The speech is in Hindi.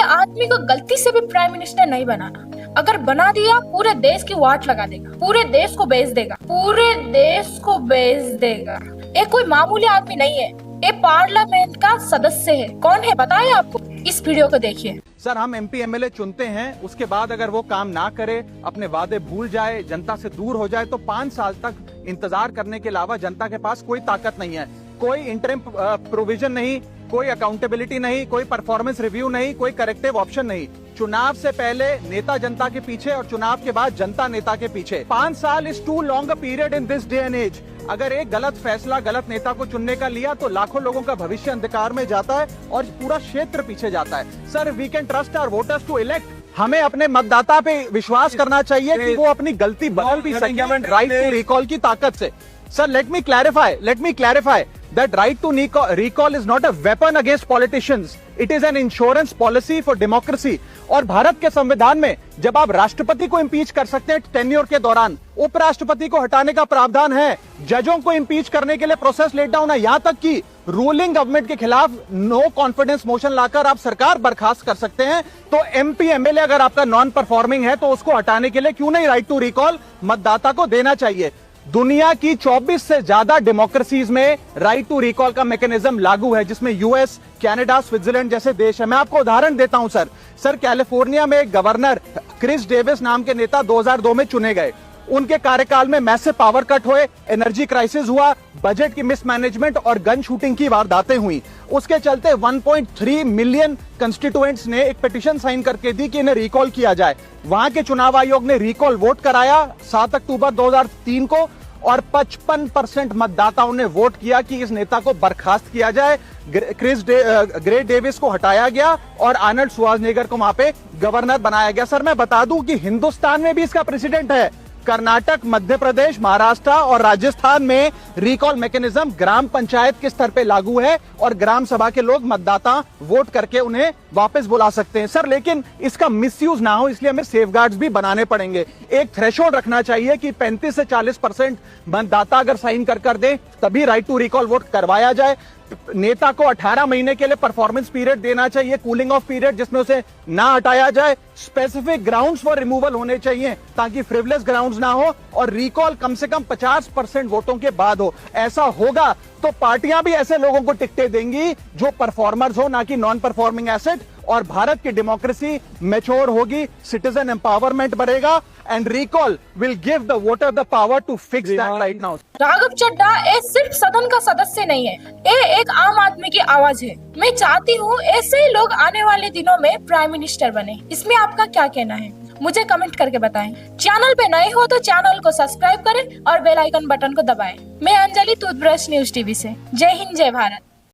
आदमी को गलती से भी प्राइम मिनिस्टर नहीं बनाना। अगर बना दिया पूरे देश की वाट लगा देगा, पूरे देश को बेच देगा, पूरे देश को बेच देगा। ये कोई मामूली आदमी नहीं है, ये पार्लियामेंट का सदस्य है। कौन है बताए आपको? इस वीडियो को देखिए। सर, हम एमपी एमएलए चुनते हैं, उसके बाद अगर वो काम ना करे, अपने वादे भूल जाए, जनता से दूर हो जाए, तो 5 साल तक इंतजार करने के अलावा जनता के पास कोई ताकत नहीं है। कोई इंटरिम प्रोविजन नहीं, कोई अकाउंटेबिलिटी नहीं, कोई परफॉर्मेंस रिव्यू नहीं, कोई करेक्टिव ऑप्शन नहीं। चुनाव से पहले नेता जनता के पीछे और चुनाव के बाद जनता नेता के पीछे। 5 साल is too long a period in this day and age. अगर एक गलत फैसला गलत नेता को चुनने का लिया तो लाखों लोगों का भविष्य अंधकार में जाता है और पूरा क्षेत्र पीछे जाता है। Sir, we can trust our voters to elect. हमें अपने मतदाता पे विश्वास करना चाहिए कि वो अपनी गलती बदल भी सकें राइट टू रिकॉल की ताकत से। Sir, let me clarify that right to recall is not a weapon against politicians. It is an insurance policy for democracy. और भारत के संविधान में जब आप राष्ट्रपति को इम्पीच कर सकते हैं टेन्योर के दौरान, उपराष्ट्रपति को हटाने का प्रावधान है, जजों को इम्पीच करने के लिए प्रोसेस लेट डाउन है, यहाँ तक कि रूलिंग गवर्नमेंट के खिलाफ नो कॉन्फिडेंस मोशन लाकर आप सरकार बर्खास्त कर सकते हैं। तो एमपी एमएलए अगर आपका नॉन परफॉर्मिंग है तो उसको हटाने के लिए क्यों नहीं राइट टू रिकॉल मतदाता को देना चाहिए। दुनिया की 24 से ज्यादा डेमोक्रेसीज में राइट टू रिकॉल का मैकेनिज्म लागू है, जिसमें यूएस, कनाडा, स्विट्जरलैंड जैसे देश है। मैं आपको उदाहरण देता हूं सर, कैलिफोर्निया में गवर्नर क्रिस डेविस नाम के नेता 2002 में चुने गए। उनके कार्यकाल में मैसिव पावर कट हुए, एनर्जी क्राइसिस हुआ, बजट की मिसमैनेजमेंट और गन शूटिंग की वारदातें हुई। उसके चलते 1.3 मिलियन कंस्टिट्यूएंट्स ने एक पिटीशन साइन करके दी कि इन्हें रिकॉल किया जाए। वहां के चुनाव आयोग ने रिकॉल वोट कराया 7 अक्टूबर 2003 को और 55% मतदाताओं ने वोट किया कि इस नेता को बर्खास्त किया जाए। ग्रे डेविस को हटाया गया और आर्नल्ड श्वार्ज़नेगर को वहां पे गवर्नर बनाया गया। सर, मैं बता दूं कि हिंदुस्तान में भी इसका प्रेसिडेंट है। कर्नाटक, मध्य प्रदेश, महाराष्ट्र और राजस्थान में रिकॉल मैकेनिज्म ग्राम पंचायत के स्तर पे लागू है और ग्राम सभा के लोग मतदाता वोट करके उन्हें वापस बुला सकते हैं। सर, लेकिन इसका मिसयूज ना हो इसलिए हमें सेफगार्ड्स भी बनाने पड़ेंगे। एक थ्रेशोल्ड रखना चाहिए कि 35 से 40% मतदाता अगर साइन कर दे तभी राइट टू रिकॉल वोट करवाया जाए। नेता को 18 महीने के लिए परफॉर्मेंस पीरियड देना चाहिए, कूलिंग ऑफ पीरियड, जिसमें उसे ना हटाया जाए। स्पेसिफिक ग्राउंड्स फॉर रिमूवल होने चाहिए ताकि फ्रिवलेस ग्राउंड्स ना हो और रिकॉल कम से कम 50% वोटों के बाद हो। ऐसा होगा तो पार्टियां भी ऐसे लोगों को टिकटें देंगी जो परफॉर्मर्स हो, ना कि नॉन परफॉर्मिंग एसेट, और भारत की डेमोक्रेसी मैच्योर होगी, सिटीजन एम्पावरमेंट बढ़ेगा and recall will give the voter the power to fix that right now. Raghav Chadha ये सिर्फ सदन का सदस्य नहीं है, ये एक आम आदमी की आवाज है। मैं चाहती हूँ ऐसे ही लोग आने वाले दिनों में प्राइम मिनिस्टर बने। इसमें आपका क्या कहना है मुझे कमेंट करके बताएं। चैनल पे नए हो तो चैनल को सब्सक्राइब करें और बेल आइकन बटन को दबाएं। मैं अंजलि, टूथब्रश न्यूज टीवी से। जय हिंद, जय भारत।